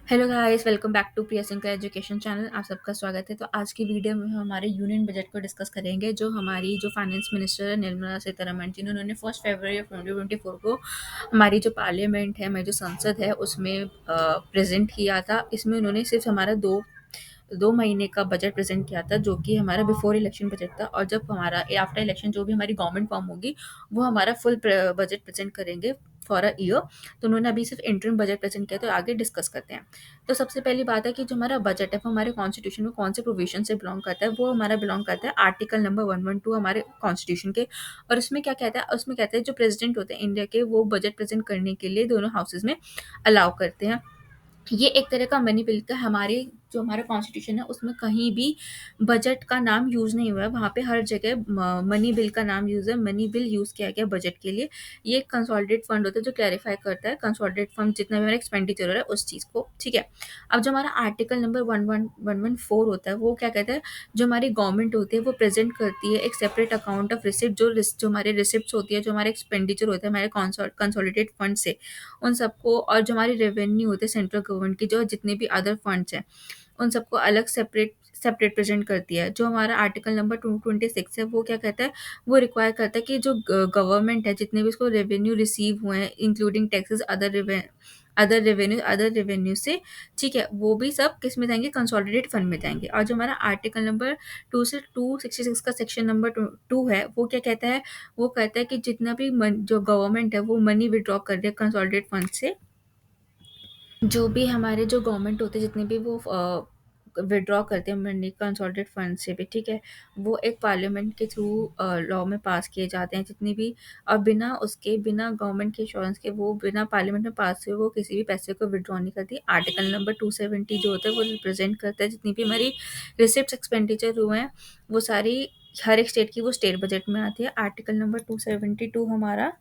Hello guys, welcome back to Priya Singh का education channel. आप सबका स्वागत है। तो आज की वीडियो में हम हमारे यूनियन बजट को डिस्कस करेंगे, जो हमारी जो फाइनेंस मिनिस्टर है निर्मला सीतारमण जी ने उन्होंने 1 फरवरी 2024 को हमारी जो पार्लियामेंट है, हमारी जो संसद है, उसमें प्रेजेंट किया था। इसमें उन्होंने सिर्फ हमारा दो दो महीने का बजट प्रेजेंट किया था, जो कि हमारा बिफोर इलेक्शन बजट था। और जब हमारा आफ्टर इलेक्शन जो भी हमारी गवर्नमेंट फॉर्म होगी, वो हमारा फुल बजट प्रेजेंट करेंगे फॉर अ ईयर। तो उन्होंने अभी सिर्फ इंटरिम बजट प्रेजेंट किया, तो आगे डिस्कस करते हैं। तो सबसे पहली बात है कि जो हमारा बजट है वो हमारे कॉन्स्टिट्यूशन में कौन से प्रोविजन से बिलोंग करता है। वो हमारा बिलोंग करता है आर्टिकल नंबर 112 हमारे कॉन्स्टिट्यूशन के। और उसमें क्या कहता है, उसमें कहता है जो प्रेसिडेंट होते हैं इंडिया के, वो बजट प्रेजेंट करने के लिए दोनों हाउसेज में अलाउ करते हैं। ये एक तरह का मनी बिल का हमारे जो हमारा कॉन्स्टिट्यूशन है, उसमें कहीं भी बजट का नाम यूज़ नहीं हुआ है। वहाँ पे हर जगह मनी बिल का नाम यूज़ है, मनी बिल यूज़ किया गया बजट के लिए। ये एक कंसोलिडेट फंड होता है जो क्लैरिफाई करता है कंसोलिडेट फंड जितना भी हमारा एक्सपेंडिचर हो रहा है उस चीज़ को, ठीक है। अब जो हमारा आर्टिकल नंबर 11114 होता है, वो क्या कहता है, जो हमारी गवर्नमेंट होती है वो प्रेजेंट करती है एक सेपरेट अकाउंट ऑफ रिसिप्ट, जो हमारे रिसिप्ट होती है, जो हमारे एक्सपेंडिचर होता है हमारे कंसोलिडेट फंड से, उन सबको। और जो हमारी रेवेन्यू होते हैं सेंट्रल गवर्नमेंट की, जो जितने भी अदर फंड्स हैं, उन सबको अलग सेपरेट सेपरेट प्रेजेंट करती है। जो हमारा आर्टिकल नंबर 226 है, वो क्या कहता है, वो रिक्वायर करता है कि जो गवर्नमेंट है, जितने भी उसको रेवेन्यू रिसीव हुए हैं, इंक्लूडिंग टैक्सेस, अदर रेवेन्यू से, ठीक है, वो भी सब किस में जाएंगे, कंसोलिडेट फंड में जाएंगे। और जो हमारा आर्टिकल नंबर 2 से 266 का सेक्शन नंबर 2 है, वो क्या कहता है, वो कहता है कि जितना भी जो गवर्नमेंट है वो मनी विड्रॉ कर रही है कंसोलिडेट फंड से, जो भी हमारे जो गवर्नमेंट होते हैं, जितने भी वो विड्रॉ करते हैं मनी कंसोलिडेट फंड से भी, ठीक है, वो एक पार्लियामेंट के थ्रू लॉ में पास किए जाते हैं जितनी भी। और बिना गवर्नमेंट के इंश्योरेंस के, वो बिना पार्लियामेंट में पास हुए वो किसी भी पैसे को विड्रॉ नहीं करती। आर्टिकल नंबर 270 जो होता है वो रिप्रेजेंट करता है जितनी भी हमारी रिसिप्ट एक्सपेंडिचर हुए हैं, वो सारी हर एक स्टेट की वो स्टेट बजट में आती है। आर्टिकल नंबर 272 हमारा।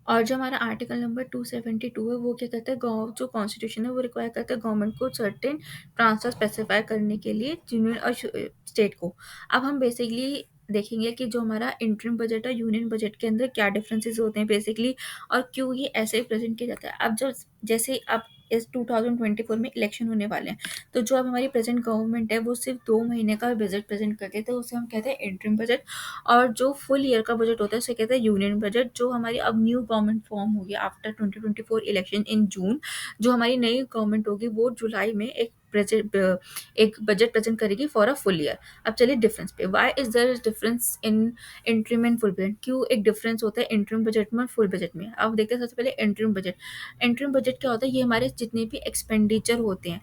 और जो हमारा आर्टिकल नंबर 272 है, वो क्या कहता है, जो कॉन्स्टिट्यूशन है वो रिक्वायर करता है गवर्नमेंट को सर्टेन ट्रांसफर स्पेसिफाई करने के लिए यूनियन और स्टेट को। अब हम बेसिकली देखेंगे कि जो हमारा इंटरिम बजट और यूनियन बजट के अंदर क्या डिफरेंसेस होते हैं बेसिकली, और क्यों ये ऐसे प्रेजेंट किया जाता है। अब जब जैसे अब इस 2024 में इलेक्शन होने वाले हैं, तो जो अब हमारी प्रेजेंट गवर्नमेंट है वो सिर्फ 2 महीने का बजट प्रेजेंट करते हैं, तो उसे हम कहते हैं इंटरिम बजट। और जो फुल ईयर का बजट होता है उसे कहते हैं यूनियन बजट। जो हमारी अब न्यू गवर्नमेंट फॉर्म होगी आफ्टर 2024 इलेक्शन इन जून, जो हमारी नई गवर्नमेंट होगी वो जुलाई में एक बजट प्रेजेंट करेगी फॉर अ फुल ईयर। अब चलिए डिफरेंस पे, why is there difference in interim and full budget, क्यों एक डिफरेंस होता है इंटरिम बजट में और फुल बजट में। अब देखते हैं सबसे पहले इंटरिम बजट। इंटरिम बजट क्या होता है, ये हमारे जितने भी एक्सपेंडिचर होते हैं,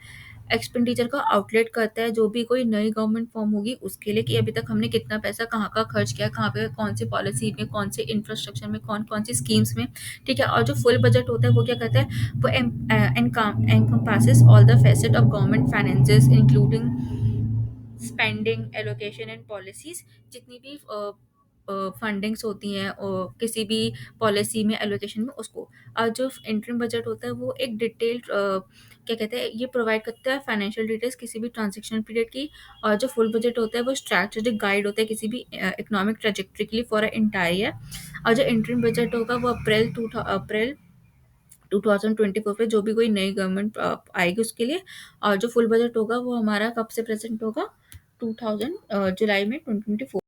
एक्सपेंडिचर का आउटलेट करता है जो भी कोई नई गवर्नमेंट फॉर्म होगी उसके लिए, कि अभी तक हमने कितना पैसा कहाँ का खर्च किया, कहाँ पे कौन सी पॉलिसी में, कौन से इंफ्रास्ट्रक्चर में, कौन कौन सी स्कीम्स में, ठीक है। और जो फुल बजट होता है वो क्या कहता है, वो encompasses all the facet of government finances including spending, allocation and policies, जितनी भी फंडिंग्स होती हैं और किसी भी पॉलिसी में, एलोकेशन में, उसको। और जो इंटरिम बजट होता है वो एक डिटेल्ड क्या कहते हैं, ये प्रोवाइड करता है फाइनेंशियल डिटेल्स किसी भी ट्रांजेक्शन पीरियड की। और जो फुल बजट होता है वो स्ट्रैटेजिक गाइड होता है किसी भी इकोनॉमिक ट्रेजेक्ट्री के लिए फॉर इंटायर ईयर। और जो इंटरिम बजट होगा वो अप्रैल 2024 पे जो भी कोई नई गवर्नमेंट आएगी उसके लिए। और जो फुल बजट होगा वो हमारा कब से प्रेजेंट होगा, 2000 जुलाई में 2024।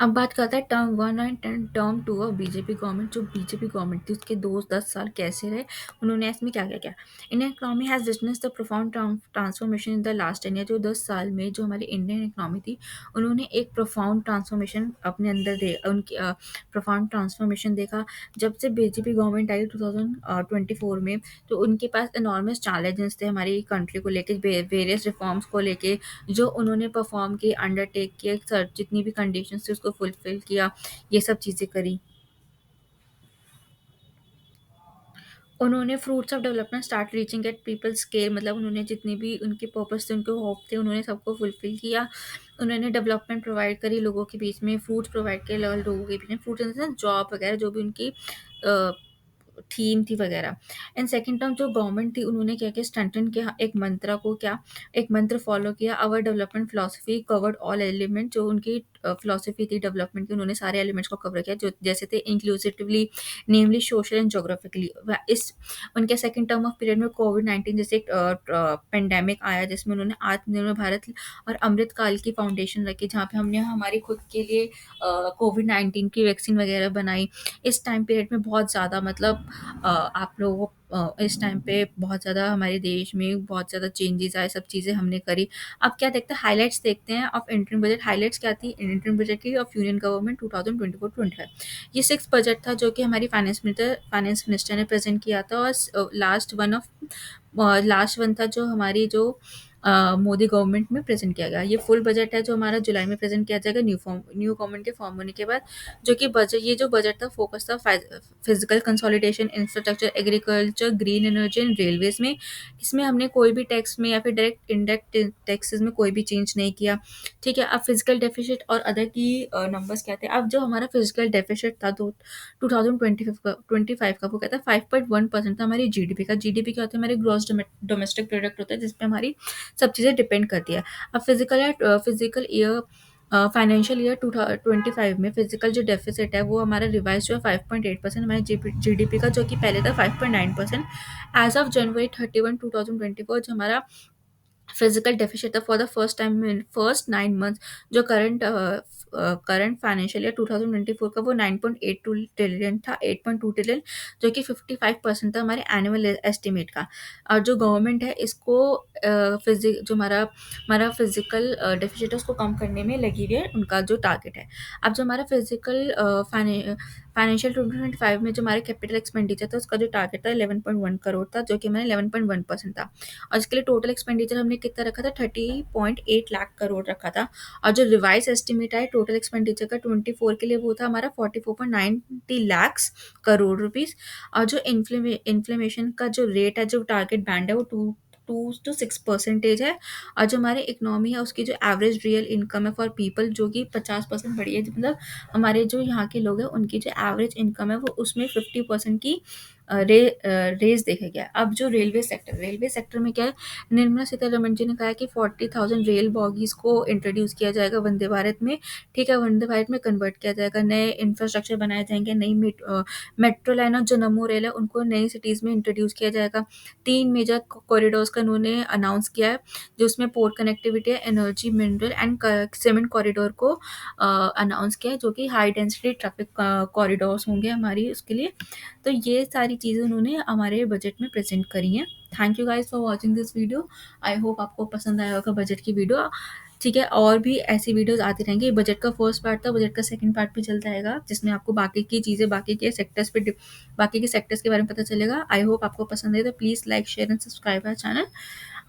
अब बात करते हैं term one and term two of BJP government. जो बीजेपी गवर्नमेंट थी उसके 10 साल कैसे रहे, उन्होंने इसमें क्या क्या किया। Indian economy has witness the profound transformation in the last 10 year. जो 10 साल में जो हमारी इंडियन इकोनॉमी थी, उन्होंने एक प्रोफाउंड ट्रांसफॉर्मेशन अपने अंदर दे उनकी प्रोफाउंड ट्रांसफॉर्मेशन देखा। जब से बीजेपी गवर्नमेंट आई 2024 में, तो उनके पास इनॉर्मस चैलेंजेस थे हमारी कंट्री को लेके, वेरियस रिफॉर्म्स को लेके, जो उन्होंने परफॉर्म किए, अंडरटेक किए, सर जितनी भी कंडीशंस थी उसको फुलफिल किया, ये सब चीज़ें करी। उन्होंने fruits of development start reaching at people scale, मतलब उन्होंने जितनी भी उनके पर्पस थे, उनके होप थे, उन्होंने सबको फुलफिल किया। उन्होंने डेवलपमेंट प्रोवाइड करी लोगों के बीच में, फ्रूट्स प्रोवाइड किए लोगों के बीच में, fruits in the sense job वगैरह, जो भी उनकी थीम थी वगैरह। एंड सेकंड टर्म जो गवर्नमेंट थी उन्होंने क्या किया, स्ट्रेंथन किया एक मंत्रा को, क्या एक मंत्र फॉलो किया, our development philosophy covered all element, जो उनकी फिलॉसफी थी डेवलपमेंट की, उन्होंने सारे एलिमेंट्स को कवर किया जो जैसे थे inclusively, namely social and geographically. इस उनके सेकंड टर्म ऑफ पीरियड में कोविड-19 जैसे एक पेंडेमिक आया जिसमें उन्होंने आत्मनिर्भर भारत और अमृतकाल की फाउंडेशन रखी, जहाँ पे हमने हमारी खुद के लिए कोविड-19 की वैक्सीन वगैरह बनाई। इस टाइम पीरियड में बहुत ज़्यादा मतलब आप लोगों इस टाइम पे बहुत ज़्यादा हमारे देश में बहुत ज़्यादा चेंजेस आए, सब चीज़ें हमने करी। अब क्या देखते हैं, हाइलाइट्स देखते हैं ऑफ इंटरिम बजट। हाइलाइट्स क्या थी इंटरिम बजट की ऑफ यूनियन गवर्नमेंट 2024-25। ये 6 बजट था जो कि हमारी फाइनेंस मिनिस्टर ने प्रेज़ेंट किया था, और लास्ट वन था जो हमारी जो मोदी गवर्नमेंट में प्रेज़ेंट किया गया। ये फुल बजट है जो हमारा जुलाई में प्रेज़ेंट किया जाएगा न्यू गवर्नमेंट के फॉर्म होने के बाद। जो कि जो बजट था फोकस था physical consolidation, infrastructure, agriculture, green energy and railways में। इसमें हमने कोई भी टैक्स में या फिर डायरेक्ट इनडायरेक्ट टैक्सेस में कोई भी चेंज नहीं किया। ठीक है, अब फिजिकल डेफिसिट और अदर की नंबर्स क्या थे। अब जो हमारा फिजिकल डेफिसिट था तो 2025 का वो कहता है 5.1% था हमारी जीडीपी का। जीडीपी क्या होता है, हमारे ग्रॉस डोमेस्टिक प्रोडक्ट होता है जिसपे हमारी सब चीज़ें डिपेंड करती है। अब फिजिकल ईयर फाइनेंशियल ईयर 2025 में फिजिकल जो डेफिसिट है वो हमारा रिवाइज जो है 5.8% हमारे जीडीपी का, जो कि पहले था 5.9%। एज ऑफ जनवरी 31, 2024 जो हमारा फिजिकल डेफिसिट था for the first time in first 9 months, जो करंट फाइनेंशियल ईयर 2024 का वो 9.82 ट्रिलियन था, 8.2 ट्रिलियन, जो कि 55% था हमारे एनुअल एस्टिमेट का। और जो गवर्नमेंट है इसको जो हमारा फिजिकल डेफिसिट है उसको कम करने में लगी हुई है, उनका जो टारगेट है। अब जो हमारा फिजिकल फाइनेंशियल 2025 में जो हमारे कैपिटल एक्सपेंडिचर था उसका जो टारगेट था 11.1 करोड़ था, जो कि हमारे 11.1% था। और इसके लिए टोटल एक्सपेंडिचर हमने कितना रखा था, 30.8 लाख करोड़ रखा था। और जो रिवाइज एस्टिमेट है टोटल एक्सपेंडिचर का 24 के लिए वो था हमारा 44.90 लैक्स करोड़ रुपीस। और जो इन्फ्लेमेशन का जो रेट है, जो टारगेट बैंड है वो 2 to 6% है। और जो हमारे इकोनॉमी है उसकी जो एवरेज रियल इनकम है फॉर पीपल जो कि 50% बढ़ी है, मतलब हमारे जो यहाँ के लोग हैं उनकी जो एवरेज इनकम है वो उसमें 50% की रेज देखा गया। अब जो रेलवे सेक्टर में क्या है, निर्मला सीतारमण जी ने कहा है कि 40,000 रेल बॉगीज को इंट्रोड्यूस किया जाएगा वंदे भारत में। ठीक है, वंदे भारत में कन्वर्ट किया जाएगा, नए इंफ्रास्ट्रक्चर बनाए जाएंगे, नई मेट्रो लाइन और जो नमो रेल है उनको नई सिटीज़ में इंट्रोड्यूस किया जाएगा। 3 मेजर कॉरिडोर्स का उन्होंने अनाउंस किया है, जो उसमें port connectivity, energy, mineral and cement corridor को अनाउंस किया है, जो कि हाई डेंसिटी ट्रैफिक कॉरिडोर्स होंगे हमारी उसके लिए। तो ये सारी चीज़ें उन्होंने हमारे बजट में प्रेजेंट करी हैं। Thank you guys for watching this video. I hope आपको पसंद आया होगा बजट की वीडियो। ठीक है, और भी ऐसी वीडियोस आती रहेंगी। बजट का फर्स्ट पार्ट था, बजट का सेकंड पार्ट भी चलता रहेगा जिसमें आपको बाकी की चीज़ें, बाकी के सेक्टर्स के बारे में पता चलेगा। आई होप आपको पसंद है, तो please like share and subscribe our channel.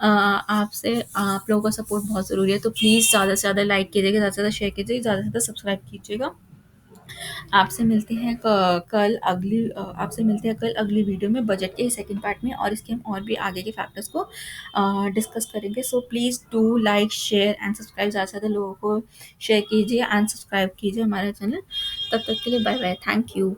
आपसे आप लोगों का सपोर्ट बहुत ज़रूरी है, तो प्लीज़ ज़्यादा से ज़्यादा लाइक कीजिएगा, ज़्यादा से ज़्यादा शेयर कीजिएगा, ज़्यादा से ज़्यादा सब्सक्राइब कीजिएगा। आपसे मिलते हैं कल अगली वीडियो में बजट के सेकंड पार्ट में, और इसके हम और भी आगे के फैक्टर्स को डिस्कस करेंगे। So please do like share and subscribe, ज़्यादा से ज़्यादा लोगों को शेयर कीजिए एंड सब्सक्राइब कीजिए हमारे चैनल। तब तक के लिए बाय बाय, थैंक यू।